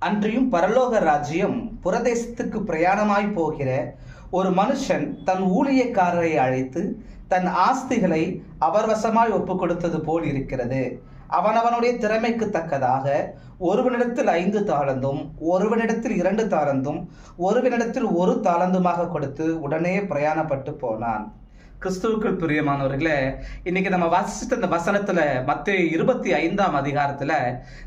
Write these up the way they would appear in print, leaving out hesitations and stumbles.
அன்றியும் பரலோக ராஜ்யம் புரதேசத்துக்கு பிரயாணமாய் போகிற ஒரு மனுஷன் தன் ஊழியக்காரரை அழைத்து தன் ஆஸ்திகளை அவர் வசமாய் ஒப்பு கொடுத்தது போல் இருக்கிறது. அவனவனுடைய திறமைக்கு தக்கதாக ஒருவனிடத்தில் 5 தாலந்தும், ஒருவனிடத்தில் 2 தாலந்தும், ஒருவனிடத்தில் 1 தாலந்துமாக கொடுத்து உடனே பிரயாணப்பட்டு போனான். கிறிஸ்துவுக்குள் பிரியமானவர்களே, இன்னைக்கு நம்ம வாசித்த இந்த வசனத்துல மத்தேயு 25ஆம் அதிகாரத்துல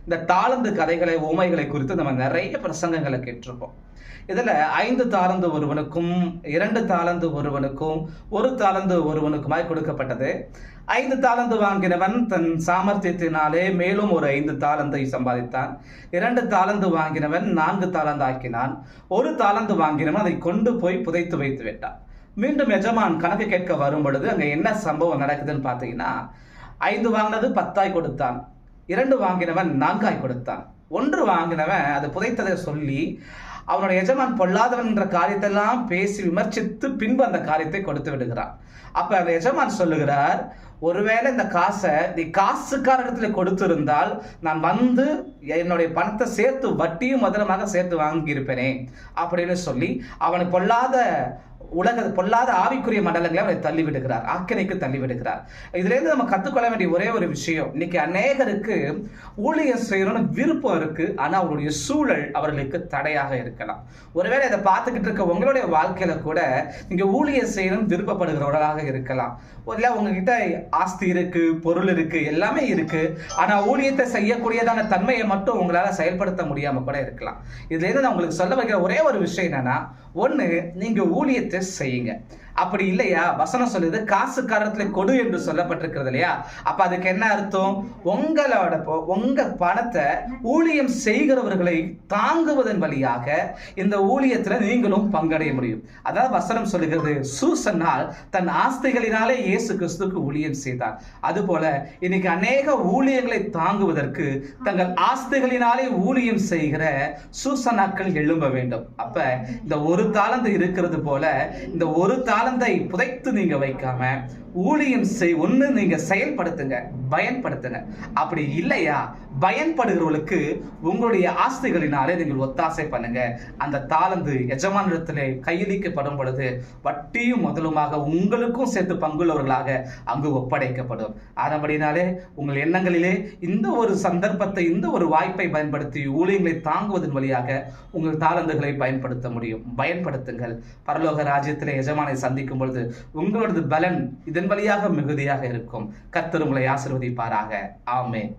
இந்த தாளந்து கதைகளை, உமைகளை குறித்து நம்ம நிறைய பிரசங்கங்களை கேட்டிருப்போம். இதுல 5 தாலந்து ஒருவனுக்கும், 2 தாலந்து ஒருவனுக்கும், 1 தாலந்து ஒருவனுக்குமாய் கொடுக்கப்பட்டது. 5 தாலந்து வாங்கினவன் தன் சாமர்த்தியத்தினாலே மேலும் ஒரு 5 தாலந்தை சம்பாதித்தான். 2 தாலந்து வாங்கினவன் 4 தாலந்து ஆக்கினான். 1 தாலந்து வாங்கினவன் அதை கொண்டு போய் புதைத்து வைத்து விட்டான். மீண்டும் எஜமான் கணக்கு கேட்க வரும் பொழுது அங்க என்ன சம்பவம் நடக்குதுன்னு பாத்தீங்கன்னா, 5 வாங்கினது 10 கொடுத்தான், 2 வாங்கினவன் 4 கொடுத்தான், 1 வாங்கினவன் அது புதைத்ததை சொல்லி அவனுடைய எஜமான் பொல்லாதவன் என்ற காரியத்தை எல்லாம் பேசி விமர்சித்து பின்பு அந்த காரியத்தை கொடுத்து விடுகிறான். அப்ப அந்த எஜமான் சொல்லுகிறார், ஒருவேளை இந்த காசை நீ காசுக்காரத்துல கொடுத்திருந்தால் நான் வந்து என்னுடைய பணத்தை சேர்த்து வட்டியும் முதலமாக சேர்த்து வாங்கியிருப்பேனே அப்படின்னு சொல்லி அவனுக்கு பொல்லாத ஆவிக்குரிய மண்டலங்களை அவரை தள்ளிவிடுகிறார், ஆக்கினைக்கு தள்ளிவிடுகிறார். இதுல இருந்து நம்ம கத்துக்கொள்ள வேண்டிய ஒரே ஒரு விஷயம், இன்னைக்கு அநேகருக்கு ஊழியம் செய்யணும்னு விருப்பம் இருக்கு, ஆனா அவருடைய சூழல் அவர்களுக்கு தடையாக இருக்கலாம். ஒருவேளை இதை பார்த்துக்கிட்டு இருக்க உங்களுடைய வாழ்க்கையில கூட நீங்க ஊழியம் செய்யணும் விருப்பப்படுகிறவர்களாக இருக்கலாம். இல்ல உங்ககிட்ட ஆஸ்தி இருக்கு, பொருள் இருக்கு, எல்லாமே இருக்கு, ஆனா ஊழியத்தை செய்யக்கூடியதான தன்மையை மட்டும் உங்களால செயல்படுத்த முடியாம கூட இருக்கலாம். இதுல இருந்து நான் உங்களுக்கு சொல்ல வைக்கிற ஒரே ஒரு விஷயம் என்னன்னா, ஒண்ணு, நீங்க ஊழியத்தை செய்யுங்க. அப்படி இல்லையா, வசனம் சொல்லுது காசுக்காரத்துல கொடு என்று சொல்லப்பட்டிருக்கிறது இல்லையா? அப்ப அதுக்கு என்ன அர்த்தம்? உங்க பணத்தை ஊழியம் செய்கிறவர்களை தாங்குவதன் வழியாக இந்த ஊழியத்துல நீங்களும் பங்கடைய முடியும். அதாவது வசனம் சொல்லுகிறது, சூசன்னால் தன் ஆஸ்திகளினாலே இயேசு கிறிஸ்துக்கு ஊழியம் செய்தார். அதுபோல இன்னைக்கு அநேக ஊழியங்களை தாங்குவதற்கு தங்கள் ஆஸ்திகளினாலே ஊழியம் செய்கிற சூசனாக்கள் எழும்ப வேண்டும். அப்ப இந்த 1 தாலந்து இருக்கிறது போல இந்த 1 தாலந்தை புதைத்து நீங்க வைக்காம ஊழியம் ஒண்ணு நீங்க செயல்படுத்துங்க, பயன்படுத்துங்க. அப்படி இல்லையா, பயன்படுகிறவர்களுக்கு உங்களுடைய ஆஸ்திகளினாலே நீங்கள் ஒத்தாசை பண்ணுங்க. அந்த தாலந்து எஜமானிடத்திலே கையளிக்கப்படும் பொழுது வட்டியும் முதலுமாக உங்களுக்கும் சேர்த்து பங்குள்ளவர்களாக அங்கு ஒப்படைக்கப்படும். அதன்படினாலே உங்கள் எண்ணங்களிலே இந்த ஒரு சந்தர்ப்பத்தை, இந்த ஒரு வாய்ப்பை பயன்படுத்தி ஊழியங்களை தாங்குவதன் வழியாக உங்கள் தாலந்துகளை பயன்படுத்த முடியும். பயன்படுத்துங்கள். பரலோக ராஜ்யத்திலே எஜமானை சந்திக்கும் பொழுது உங்களோட பலன் இதன் வழியாக மிகுதியாக இருக்கும். கர்த்தர் உங்களை ஆசீர்வதிப்பாராக. ஆமென்.